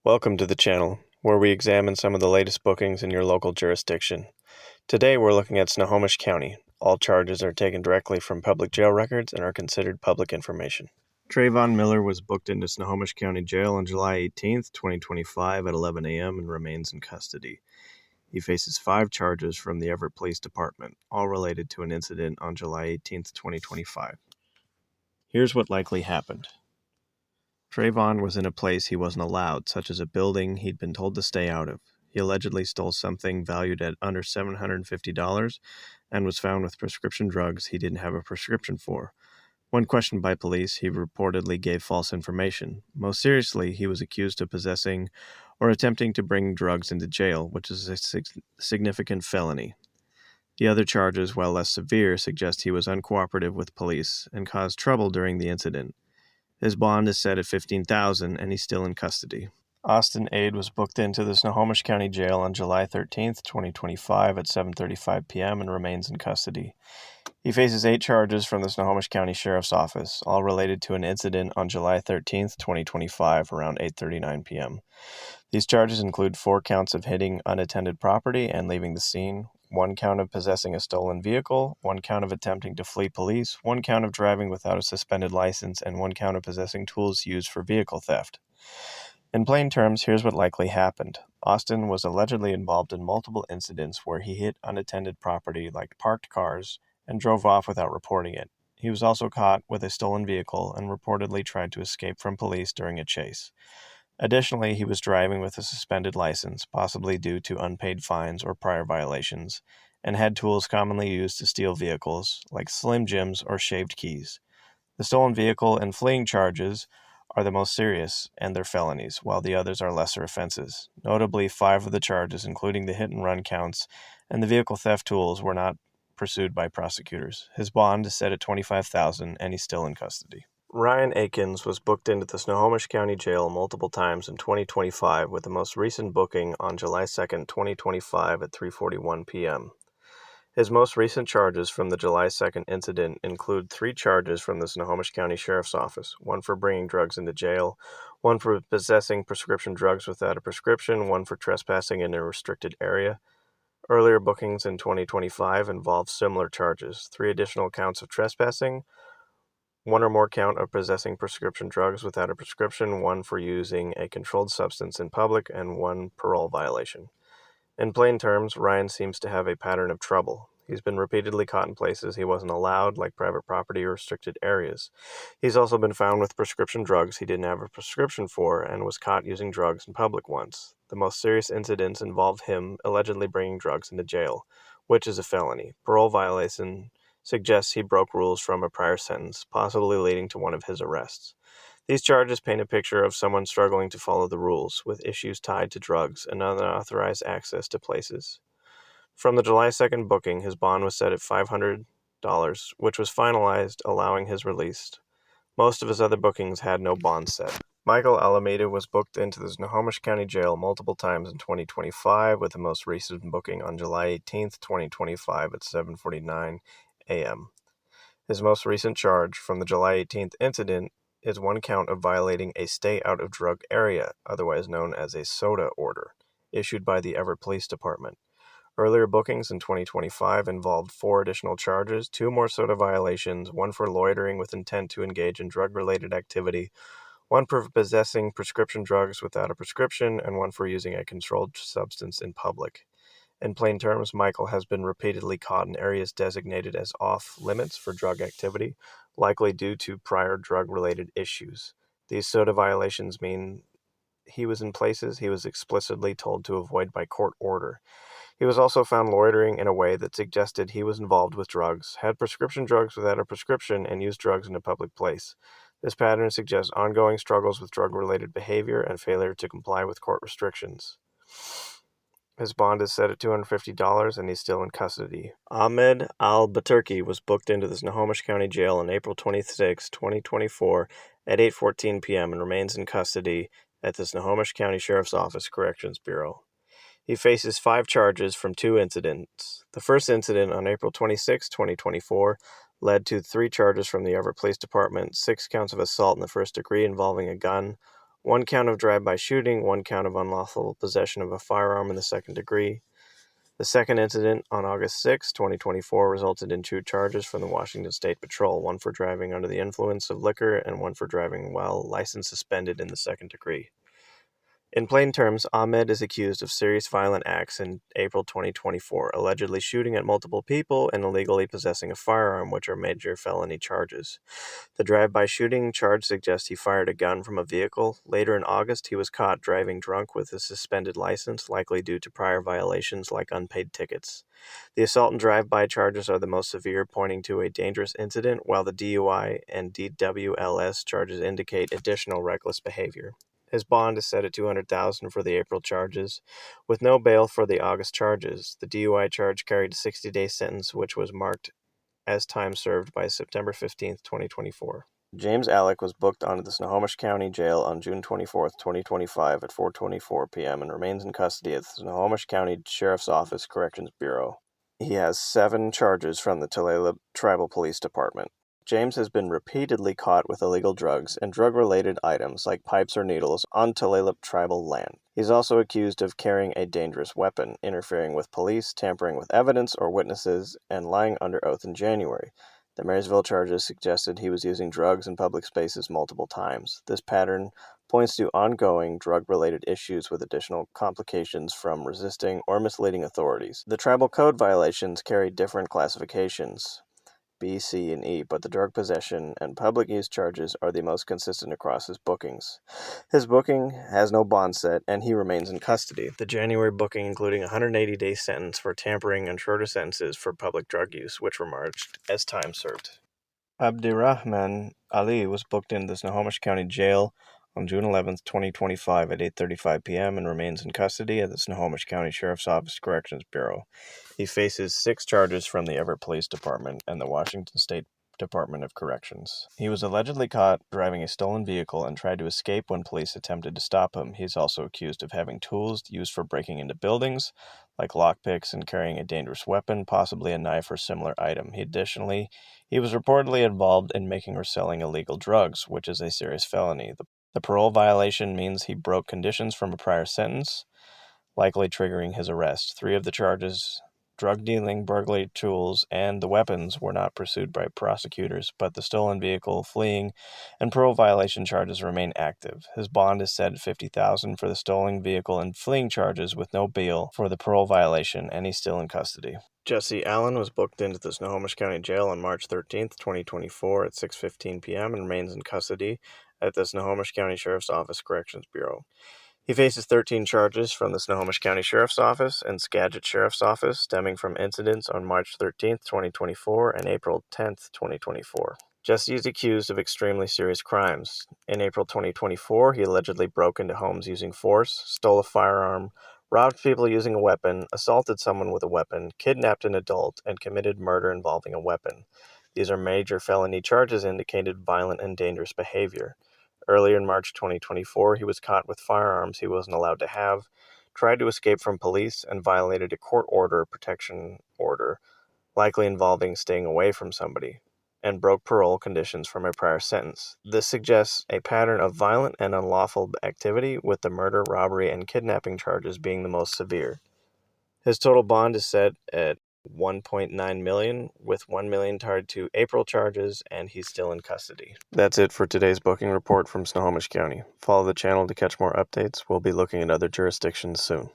Welcome to the channel, where we examine some of the latest bookings in your local jurisdiction. Today we're looking at Snohomish County. All charges are taken directly from public jail records and are considered public information. Trayvon Miller was booked into Snohomish County Jail on July 18th, 2025 at 11 a.m. and remains in custody. He faces 5 charges from the Everett Police Department, all related to an incident on July 18th, 2025. Here's what likely happened. Trayvon was in a place he wasn't allowed, such as a building he'd been told to stay out of. He allegedly stole something valued at under $750 and was found with prescription drugs he didn't have a prescription for. When questioned by police, he reportedly gave false information. Most seriously, he was accused of possessing or attempting to bring drugs into jail, which is a significant felony. The other charges, while less severe, suggest he was uncooperative with police and caused trouble during the incident. His bond is set at $15,000 and he's still in custody. Austin Aid was booked into the Snohomish County Jail on July 13th, 2025 at 7:35 p.m. and remains in custody. He faces 8 charges from the Snohomish County Sheriff's Office, all related to an incident on July 13th, 2025 around 8:39 p.m. These charges include 4 counts of hitting unattended property and leaving the scene, 1 count of possessing a stolen vehicle, 1 count of attempting to flee police, 1 count of driving without a suspended license, and 1 count of possessing tools used for vehicle theft. In plain terms, here's what likely happened. Austin was allegedly involved in multiple incidents where he hit unattended property like parked cars and drove off without reporting it. He was also caught with a stolen vehicle and reportedly tried to escape from police during a chase. Additionally, he was driving with a suspended license, possibly due to unpaid fines or prior violations, and had tools commonly used to steal vehicles, like Slim Jims or shaved keys. The stolen vehicle and fleeing charges are the most serious, and they're felonies, while the others are lesser offenses. Notably, 5 of the charges, including the hit-and-run counts and the vehicle theft tools, were not pursued by prosecutors. His bond is set at $25,000, and he's still in custody. Ryan Akins was booked into the Snohomish County Jail multiple times in 2025, with the most recent booking on July 2, 2025 at 3:41 p.m. His most recent charges from the July 2nd incident include 3 charges from the Snohomish County Sheriff's Office, 1 for bringing drugs into jail, 1 for possessing prescription drugs without a prescription, 1 for trespassing in a restricted area. Earlier bookings in 2025 involved similar charges, 3 additional counts of trespassing, 1 or more count of possessing prescription drugs without a prescription, 1 for using a controlled substance in public, and 1 parole violation. In plain terms, Ryan seems to have a pattern of trouble. He's been repeatedly caught in places he wasn't allowed, like private property or restricted areas. He's also been found with prescription drugs he didn't have a prescription for and was caught using drugs in public once. The most serious incidents involve him allegedly bringing drugs into jail, which is a felony. Parole violation suggests he broke rules from a prior sentence, possibly leading to one of his arrests. These charges paint a picture of someone struggling to follow the rules, with issues tied to drugs and unauthorized access to places. From the July 2nd booking, his bond was set at $500, which was finalized, allowing his release. Most of his other bookings had no bond set. Michael Alameda was booked into the Snohomish County Jail multiple times in 2025, with the most recent booking on July 18th, 2025 at 7:49 a.m. His most recent charge from the July 18th incident is 1 count of violating a stay out of drug area, otherwise known as a SOTA order, issued by the Everett Police Department. Earlier bookings in 2025 involved 4 additional charges, 2 more SOTA violations, 1 for loitering with intent to engage in drug-related activity, 1 for possessing prescription drugs without a prescription, and 1 for using a controlled substance in public. In plain terms, Michael has been repeatedly caught in areas designated as off-limits for drug activity, likely due to prior drug-related issues. These SOTA violations mean he was in places he was explicitly told to avoid by court order. He was also found loitering in a way that suggested he was involved with drugs, had prescription drugs without a prescription, and used drugs in a public place. This pattern suggests ongoing struggles with drug-related behavior and failure to comply with court restrictions. His bond is set at $250, and he's still in custody. Ahmed Al-Baturki was booked into the Snohomish County Jail on April 26, 2024 at 8:14 p.m. and remains in custody at the Snohomish County Sheriff's Office Corrections Bureau. He faces 5 charges from 2 incidents. The first incident on April 26, 2024, led to 3 charges from the Everett Police Department, 6 counts of assault in the first degree involving a gun, 1 count of drive-by shooting, 1 count of unlawful possession of a firearm in the second degree. The second incident on August 6, 2024, resulted in 2 charges from the Washington State Patrol, 1 for driving under the influence of liquor and 1 for driving while license suspended in the second degree. In plain terms, Ahmed is accused of serious violent acts in April 2024, allegedly shooting at multiple people and illegally possessing a firearm, which are major felony charges. The drive-by shooting charge suggests he fired a gun from a vehicle. Later in August, he was caught driving drunk with a suspended license, likely due to prior violations like unpaid tickets. The assault and drive-by charges are the most severe, pointing to a dangerous incident, while the DUI and DWLS charges indicate additional reckless behavior. His bond is set at $200,000 for the April charges, with no bail for the August charges. The DUI charge carried a 60-day sentence, which was marked as time served by September 15, 2024. James Alec was booked onto the Snohomish County Jail on June 24, 2025 at 4:24 p.m. and remains in custody at the Snohomish County Sheriff's Office Corrections Bureau. He has 7 charges from the Tulalip Tribal Police Department. James has been repeatedly caught with illegal drugs and drug-related items like pipes or needles on Tulalip tribal land. He's also accused of carrying a dangerous weapon, interfering with police, tampering with evidence or witnesses, and lying under oath in January. The Marysville charges suggested he was using drugs in public spaces multiple times. This pattern points to ongoing drug-related issues with additional complications from resisting or misleading authorities. The tribal code violations carry different classifications, B, C, and E, but the drug possession and public use charges are the most consistent across his bookings. His booking has no bond set, and he remains in custody. The January booking including a 180-day sentence for tampering and shorter sentences for public drug use, which were marked as time served. Abdirahman Ali was booked into the Snohomish County Jail on June 11, 2025 at 8:35 p.m. and remains in custody at the Snohomish County Sheriff's Office Corrections Bureau. He faces 6 charges from the Everett Police Department and the Washington State Department of Corrections. He was allegedly caught driving a stolen vehicle and tried to escape when police attempted to stop him. He is also accused of having tools used for breaking into buildings, like lockpicks, and carrying a dangerous weapon, possibly a knife or similar item. He was reportedly involved in making or selling illegal drugs, which is a serious felony. The parole violation means he broke conditions from a prior sentence, likely triggering his arrest. 3 of the charges, drug dealing, burglary tools, and the weapons, were not pursued by prosecutors, but the stolen vehicle, fleeing, and parole violation charges remain active. His bond is set at $50,000 for the stolen vehicle and fleeing charges, with no bail for the parole violation, and he's still in custody. Jesse Allen was booked into the Snohomish County Jail on March 13, 2024 at 6:15 p.m. and remains in custody at the Snohomish County Sheriff's Office Corrections Bureau. He faces 13 charges from the Snohomish County Sheriff's Office and Skagit Sheriff's Office stemming from incidents on March 13, 2024 and April 10, 2024. Jesse is accused of extremely serious crimes. In April 2024, he allegedly broke into homes using force, stole a firearm, robbed people using a weapon, assaulted someone with a weapon, kidnapped an adult, and committed murder involving a weapon. These are major felony charges indicated violent and dangerous behavior. Earlier in March 2024, he was caught with firearms he wasn't allowed to have, tried to escape from police, and violated a court protection order, likely involving staying away from somebody, and broke parole conditions from a prior sentence. This suggests a pattern of violent and unlawful activity, with the murder, robbery, and kidnapping charges being the most severe. His total bond is set at $1.9 million, with $1 million tied to April charges, and he's still in custody. That's it for today's booking report from Snohomish County. Follow the channel to catch more updates. We'll be looking at other jurisdictions soon.